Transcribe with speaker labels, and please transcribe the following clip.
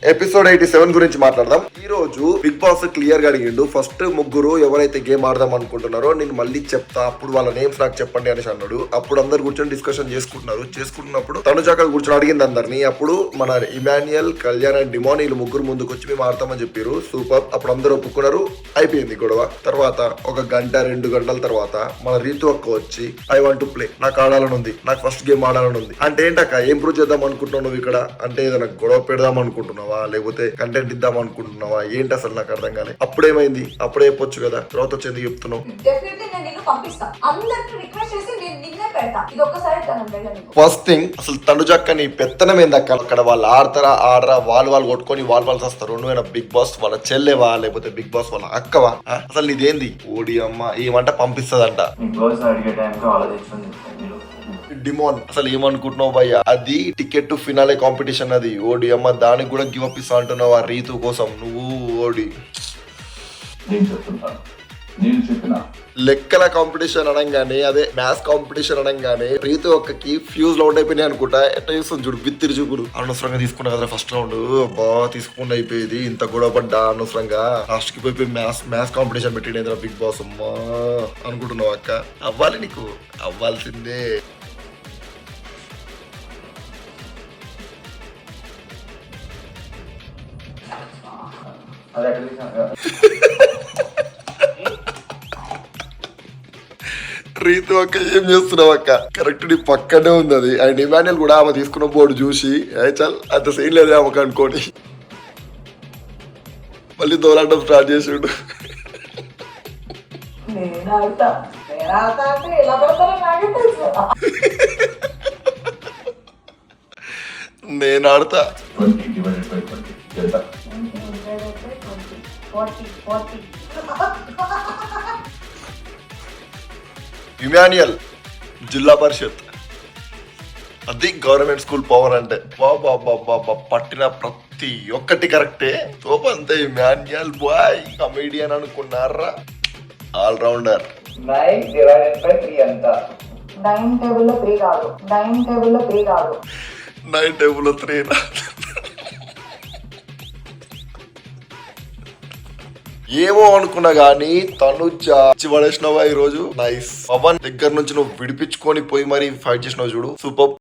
Speaker 1: Episode 87 గురించి మాట్లాడదాం. ఈ రోజు బిగ్ బాస్ క్లియర్ గా అడిగిండు. ఫస్ట్ ముగ్గురు ఎవరైతే గేమ్ ఆడదాం అనుకుంటున్నారో నేను మళ్ళీ చెప్తా, అప్పుడు వాళ్ళ నేమ్స్ నాకు చెప్పండి అనేసి అన్నాడు. అప్పుడు అందరు కూర్చొని డిస్కషన్ చేసుకుంటున్నప్పుడు తనుజాక కూర్చొని అడిగింది అందరినీ. అప్పుడు మన ఇమాన్యుయల్, కళ్యాణ్ అండ్ డిమోన్ వీళ్ళు ముగ్గురు ముందుకు వచ్చి మేము ఆడతామని చెప్పారు. సూపర్. అప్పుడు అందరూ ఒప్పుకున్నారు. అయిపోయింది గొడవ. తర్వాత ఒక గంట 2 గంటల తర్వాత మన రీతు అక్క వచ్చి ఐ వాంట్ టు ప్లే, నాకు ఆడాలని ఉంది, నాకు ఫస్ట్ గేమ్ ఆడాలని ఉంది అంటే ఏంటక్క ఏం ప్రూవ్ చేద్దాం అనుకుంటున్నావు నువ్వు ఇక్కడ అంటే ఏదైనా గొడవ పెడదాం అనుకుంటున్నావు లేకపోతే కంటెంట్ ఇద్దాం అనుకుంటున్నావా ఏంటి అసలు నాకు అర్థం కాలే. అప్పుడేమైంది అప్పుడే చెప్పొచ్చు కదా, తర్వాత వచ్చి ఎందుకు చెప్తున్నావు? ఫస్ట్ థింగ్ అసలు తనుజక్క నీ పెత్తనం ఏందక్క? అక్కడ వాళ్ళు ఆడరా వాళ్ళు కొట్టుకొని వాళ్ళు వస్తారు. నువ్వేనా బిగ్ బాస్ వాళ్ళ చెల్లెవా లేకపోతే బిగ్ బాస్ వాళ్ళ అక్కవా? అసలు నీదేంది? ఓడి అమ్మ ఏమంట పంపిస్తదంట. డిమోన్ అసలు ఏమనుకుంటున్నావు భయ్యా? అది టికెట్ టు ఫినాలే కాంపిటీషన్. అది ఓడి అమ్మ దానికి కూడా గివ్ అప్ ఇస్తా అంటున్నావు ఆ రీతు కోసం. నువ్వు ఓడి లెక్కల కాంపిటీషన్ అనగానే అదే మ్యాథ్స్ కాంపిటీషన్ అనగానే రీతు ఒక్కకి ఫ్యూజ్ లౌండ్ అయిపోయినాయి అనుకుంటా. ఎట్లా చూస్తుంది చూడు బిత్తిరి చూపుడు. అనవసరంగా తీసుకున్నా కదా ఫస్ట్ రౌండ్, బాగా తీసుకుండా అయిపోయేది. ఇంత గొడవ పడ్డా అనవసరంగా లాస్ట్ కి పోయి మ్యాథ్స్ కాంపిటీషన్ పెట్టిండే బిగ్ బాస్. అమ్మా అనుకుంటున్నావు అక్క? అవ్వాలి, నీకు అవ్వాల్సిందే. రీతు అక్క ఏం చేస్తున్నావు అక్క? కరెక్ట్ నీ పక్కనే ఉంది అది. అండ్ ఇమాన్యుయల్ కూడా ఆమె తీసుకున్న బోర్డు చూసి చల్ అంత సీన్ లేదే ఆమెకు అనుకోని మళ్ళీ దోలాటం స్టార్ట్ చేసాడు. నేను ఆడతా. ఇమాన్యుయల్ జిల్లా పరిషత్, అది గవర్నమెంట్ స్కూల్ పవర్ అంటే బాబా పట్టిన ప్రతి ఒక్కటి కరెక్టే. తోపంతే ఇమాన్యుయల్ బాయ్. కమెడియన్ అనుకున్నారా? All rounder.
Speaker 2: 9 టేబుల్
Speaker 1: 3 ఏమో అనుకున్నా గానీ తనుజ పడేసినవా ఈ రోజు. నైస్. పవన్ దగ్గర నుంచి నువ్వు విడిపించుకొని పోయి మరి ఫైట్ చేసినావు చూడు, సూపర్.